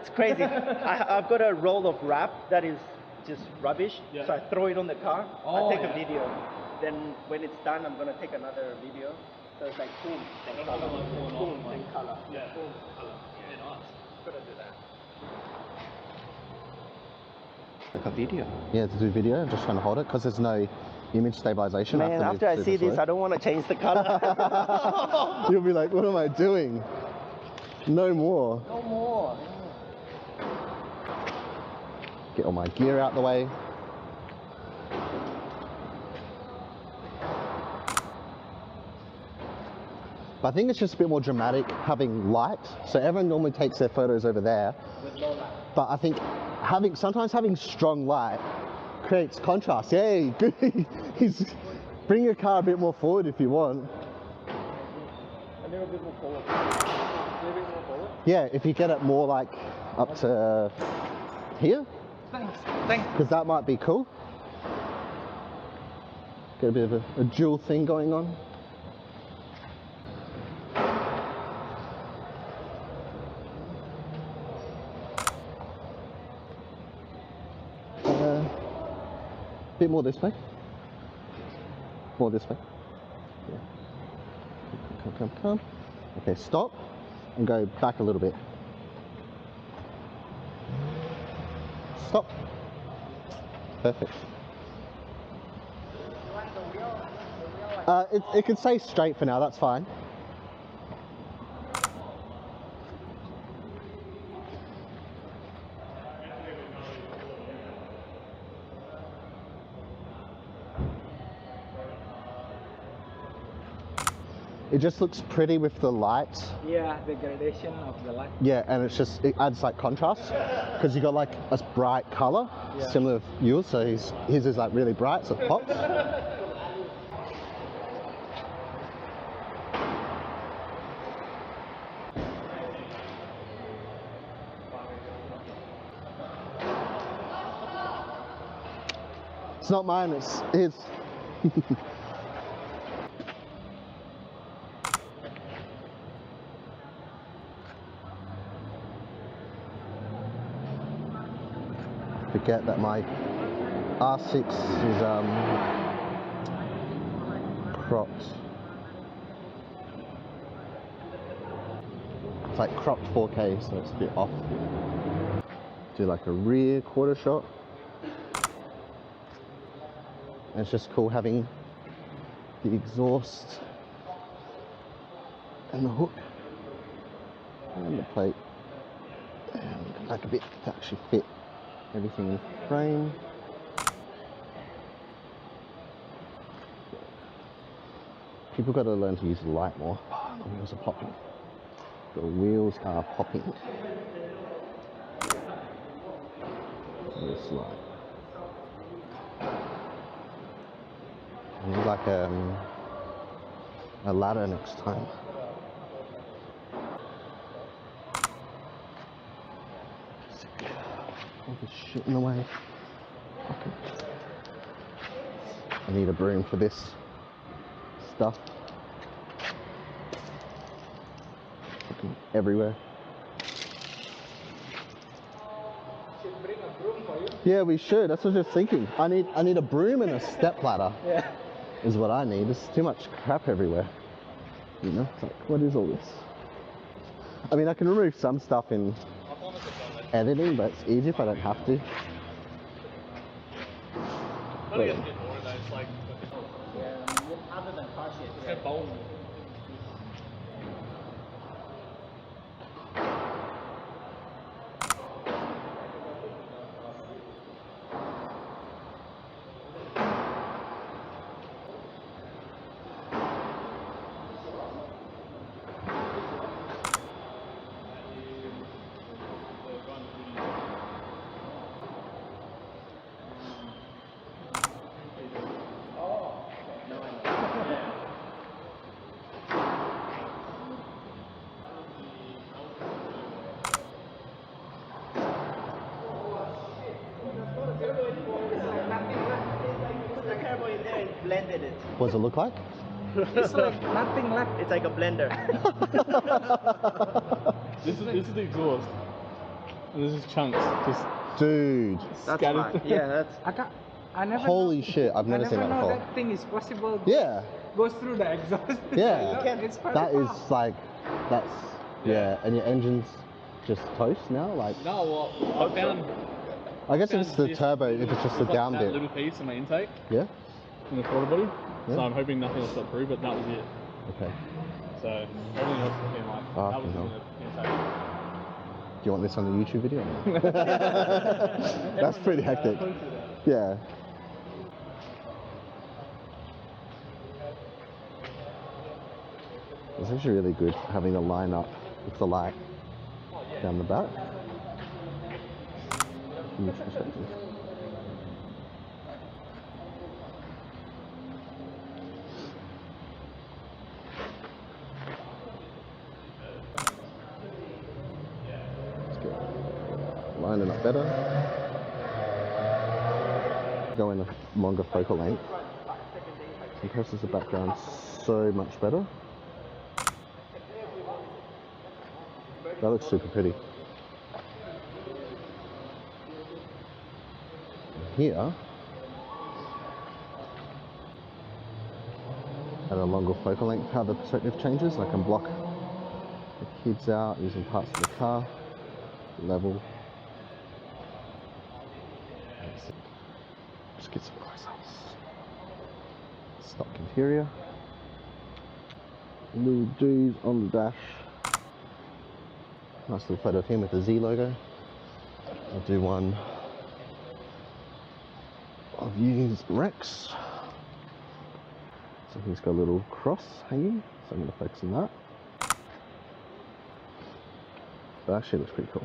it's crazy. I've got a roll of wrap that is just rubbish, so I throw it on the car. I take a video. Then when it's done, I'm gonna take another video. So it's like boom, then color, boom, then color, boom, color. Yeah, nice. Gotta do that. Like a video. Yeah, to do video. I'm just trying to hold it because there's no image stabilization. Man, after I see this, I don't want to change the color. You'll be like, what am I doing? No more. No more. Get all my gear out the way. But I think it's just a bit more dramatic having light. So everyone normally takes their photos over there. With no light. But I think sometimes having strong light creates contrast. Yeah, good. Bring your car a bit more forward if you want. A little bit more forward. A little bit more forward. Yeah, if you get it more like up to here. Thanks. Because that might be cool. Get a bit of a dual thing going on. Bit more this way. More this way. Yeah. Come. Okay, stop and go back a little bit. Stop. Perfect. It can stay straight for now, that's fine. It just looks pretty with the light. Yeah, the gradation of the light. Yeah, and it adds like contrast because you got like a bright color, similar to yours. So his is like really bright, so it pops. It's not mine, it's his. Forget that my R6 is cropped. It's like cropped 4K, so it's a bit off. Do like a rear quarter shot. And it's just cool having the exhaust and the hook and the plate and like a bit to actually fit everything in frame. People got to learn to use the light more. Oh, the wheels are popping. The wheels are popping. This light. I need like a ladder next time. All this shit in the way. Okay. I need a broom for this stuff. Fucking everywhere. Should bring a broom for you. Yeah, we should. That's what I was just thinking. I need a broom and a step ladder. Yeah. Is what I need. There's too much crap everywhere. You know, it's like, what is all this? I mean, I can remove some stuff in editing, but it's easy if I don't have to. Yeah, other than car shit. Yeah. Blended it. What does it look like? It's like nothing left. It's like a blender. This is the exhaust. And there's just chunks just Dude. That's scattered. fine. Yeah, that's. I never Holy know, shit, I've never seen that I never know before. that thing is possible. Yeah. Goes through the exhaust. Yeah. It's very That is fast. like, that's, yeah. And your engine's just toast now? Like, No, well, I found. I guess if it's the this turbo, if little- it's just the like down that bit. little piece in my intake Yeah? in the quarter body. Yeah. So I'm hoping nothing else got through, but that was it. Okay. So everything else has been like Oh, that was no. in the intake. Do you want this on the YouTube video? That's pretty hectic. Yeah. It's actually really good having the line up with the light down the back. From each perspective. Let's get lining up better. Go in a longer focal length. Compresses the background so much better. That looks super pretty. Here, at a longer focal length, how the perspective changes. I can block the kids out using parts of the car, level. Just get some close-ups. Stock interior. Little dudes on the dash. Nice little photo of him with the Z logo. I'll do one of used Rex. So he's got a little cross hanging, so I'm going to focus on that. That actually looks pretty cool.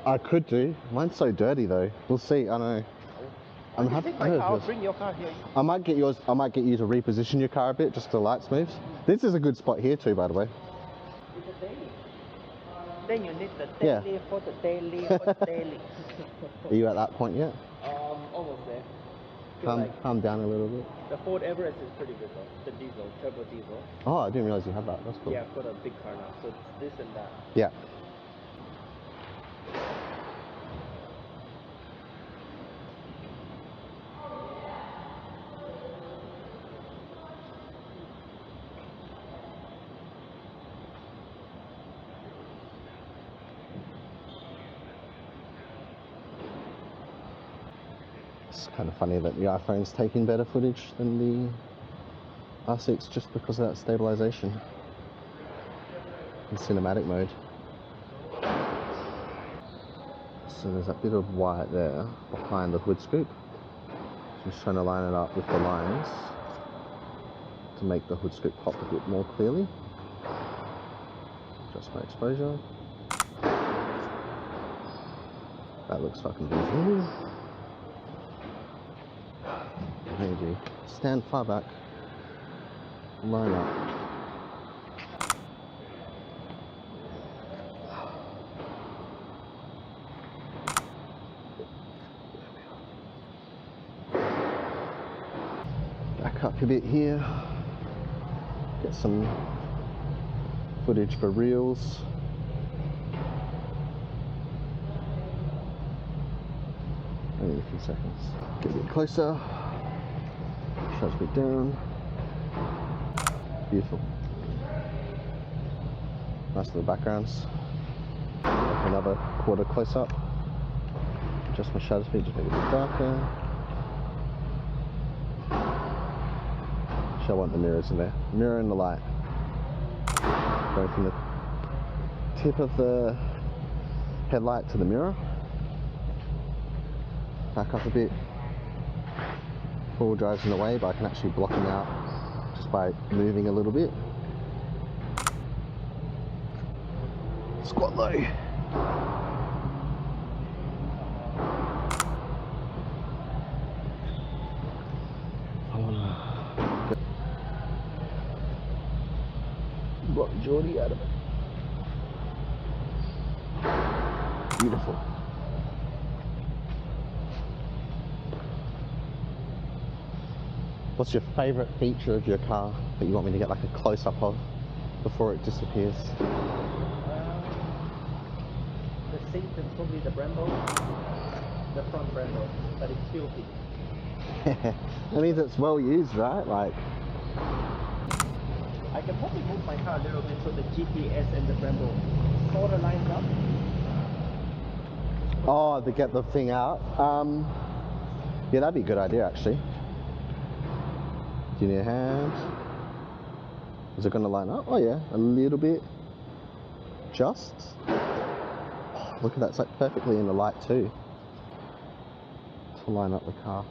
I could do. Mine's so dirty though. We'll see. I don't know. I'm happy. I'll bring your car here. I might get yours. I might get you to reposition your car a bit, just so the lights moves. This is a good spot here too, by the way. It's a daily. Then you need the Yeah. daily for the daily for the daily. Are you at that point yet? Almost there. Feel Calm down a little bit. the Ford Everest is pretty good though. The diesel, turbo diesel. Oh, I didn't realize you had that. That's cool. Yeah, I've got a big car now, so it's this and that. Yeah. It's kind of funny that the iPhone's taking better footage than the R6 just because of that stabilization in cinematic mode. So there's that bit of white there behind the hood scoop. Just trying to line it up with the lines to make the hood scoop pop a bit more clearly. Adjust my exposure. That looks fucking beautiful. Maybe stand far back, line up. Back up a bit here, get some footage for reels. Only a few seconds. Get a bit closer. Shuts me down. Beautiful. Nice little backgrounds. Another quarter close up. Adjust my shutter speed, just make it a bit darker. Actually, I want the mirrors in there. Mirror and the light. Going from the tip of the headlight to the mirror. Back up a bit. Four-wheel drive's in the way, but I can actually block them out just by moving a little bit. Squat low. I wanna block Jordy out of it. Beautiful. What's your favourite feature of your car that you want me to get like a close-up of? before it disappears? The seat is probably the Brembo, the front Brembo, but it's filthy. That means it's well used, right? Like, I can probably move my car a little bit so the GPS and the Brembo sort of lines up. oh, to get the thing out. Yeah, that'd be a good idea actually. Do you need a hand? Is it going to line up? Oh yeah, a little bit. Just. Oh, look at that, it's like perfectly in the light too. To line up the car.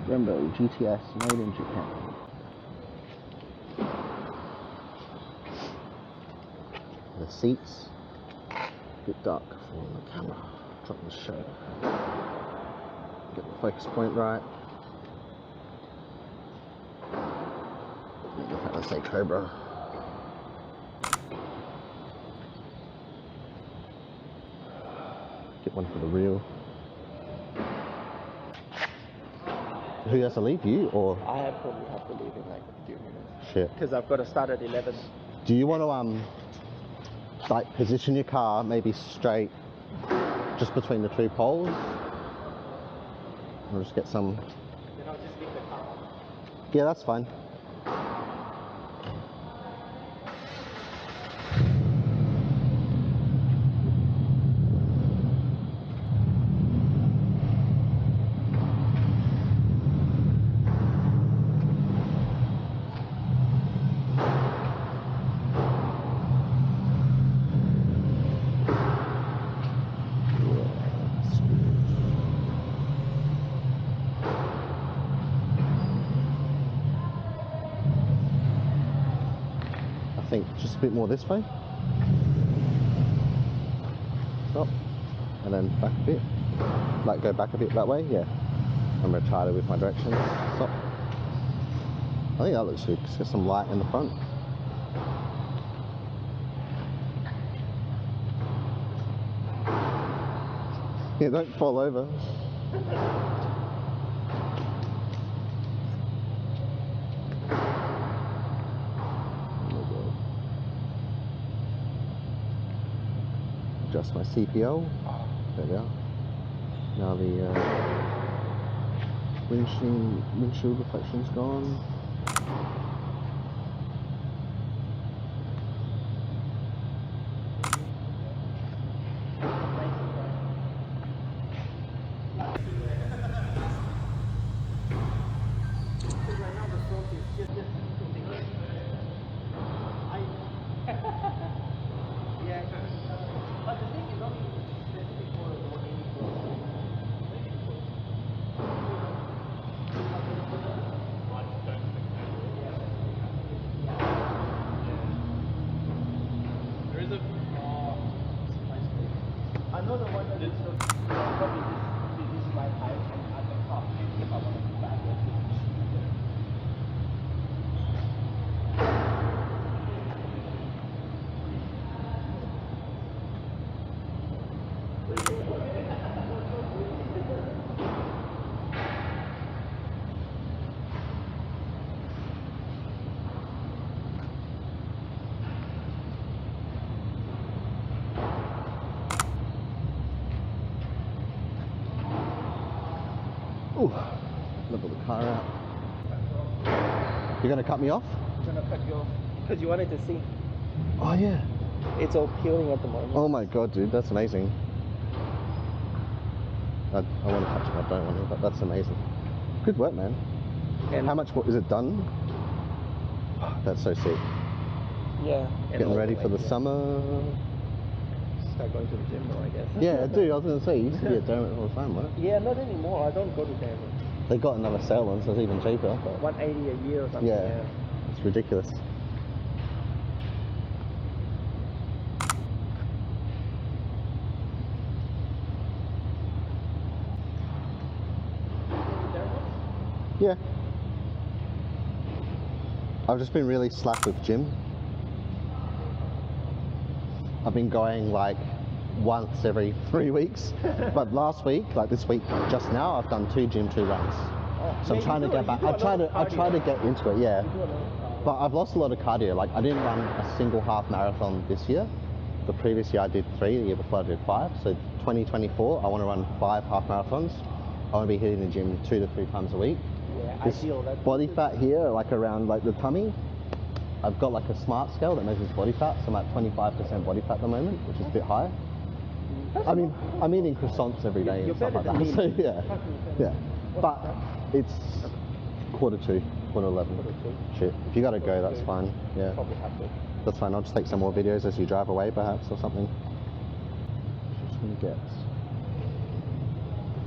Brembo GTS made in Japan. The seats, a bit dark for the camera. Drop the show. Get the focus point right. Let's say Cobra. Get one for the real. Who has to leave, you or? I probably have to leave in like a few minutes. Shit. Because I've got to start at 11. Do you want to like position your car maybe straight just between the two poles? I'll just get some. Then I'll just leave the car. Yeah, that's fine. I think just a bit more this way. Stop. And then back a bit. Like go back a bit that way, yeah. I'm retarded with my directions. Stop. I think that looks good. Just get some light in the front. Yeah, don't fall over. Adjust my CPO. There we are. Now the windshield reflection's gone. I know the one that is probably this right height and at the top if I want to go backwards. Ooh, level the car out. You're gonna cut me off? I'm gonna cut you off because you wanted to see. Oh yeah. It's all peeling at the moment. Oh my god, dude, that's amazing. I want to touch it, I don't want to, but that's amazing. Good work, man. And how much more is it done? That's so sick. Yeah. Getting ready for the summer. Start going to the gym more, I guess. Yeah, dude, I was gonna say you used to be at Dermot all the time, right? Yeah, not anymore. I don't go to Dermot. They got another sale on, so it's even cheaper. But 180 a year or something. yeah, it's ridiculous. Yeah. I've just been really slack with gym. I've been going like once every 3 weeks. But last week, like this week, just now, I've done 2 gym, 2 runs. So I'm trying to get back. I try to get into it, yeah. But I've lost a lot of cardio. Like I didn't run a single half marathon this year. The previous year I did 3, the year before I did 5. So 2024, I want to run 5 half marathons. I want to be hitting the gym 2 to 3 times a week. Yeah, This ideal. body fat here, like around like the tummy, I've got like a smart scale that measures body fat. So I'm at 25% body fat at the moment, which is a bit high. I mean, I'm eating croissants every day and stuff like that. So yeah. But it's 11:45. Shit. If you gotta go, that's fine. Yeah. Probably have to. That's fine. I'll just take some more videos as you drive away, perhaps, or something. Just gonna get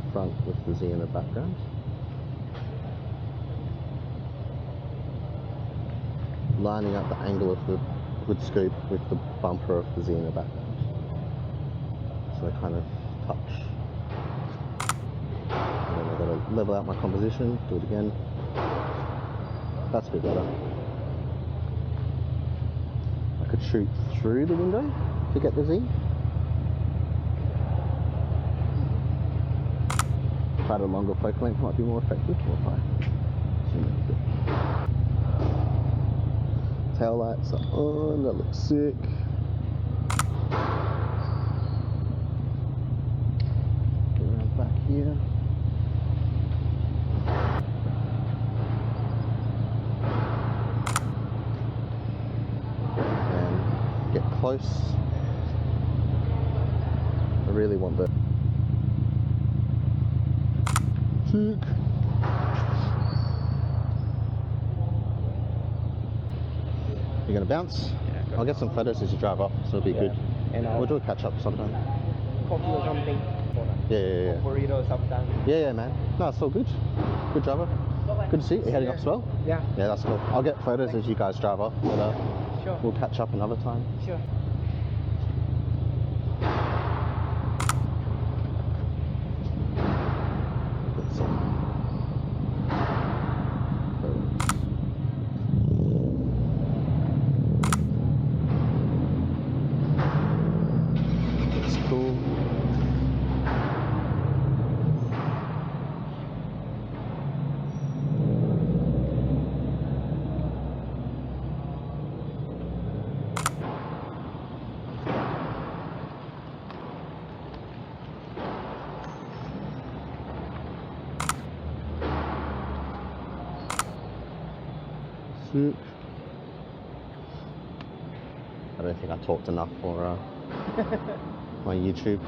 the front with the Z in the background. Lining up the angle of the hood scoop with the bumper of the Z in the background. So they kind of touch. And then I've got to level out my composition, do it again. That's a bit better. I could shoot through the window to get the Z. Try a longer focal length might be more effective. Or if I zoom in a bit. Tail lights are on, that looks sick. Get around back here. And get close. I really want the sick. You're gonna bounce? Yeah, I'll get some photos as you drive off, so it'll be good. And We'll do a catch up sometime. coffee or something. Yeah. Burrito sometimes. Yeah, man. No, it's all good. Good driver. Good to see you. You're heading off as well? Yeah. Yeah, that's cool. I'll get photos as you guys drive off, but Sure. we'll catch up another time. Sure. Get some photos. That's cool. Sick. I don't think I talked enough for my YouTube.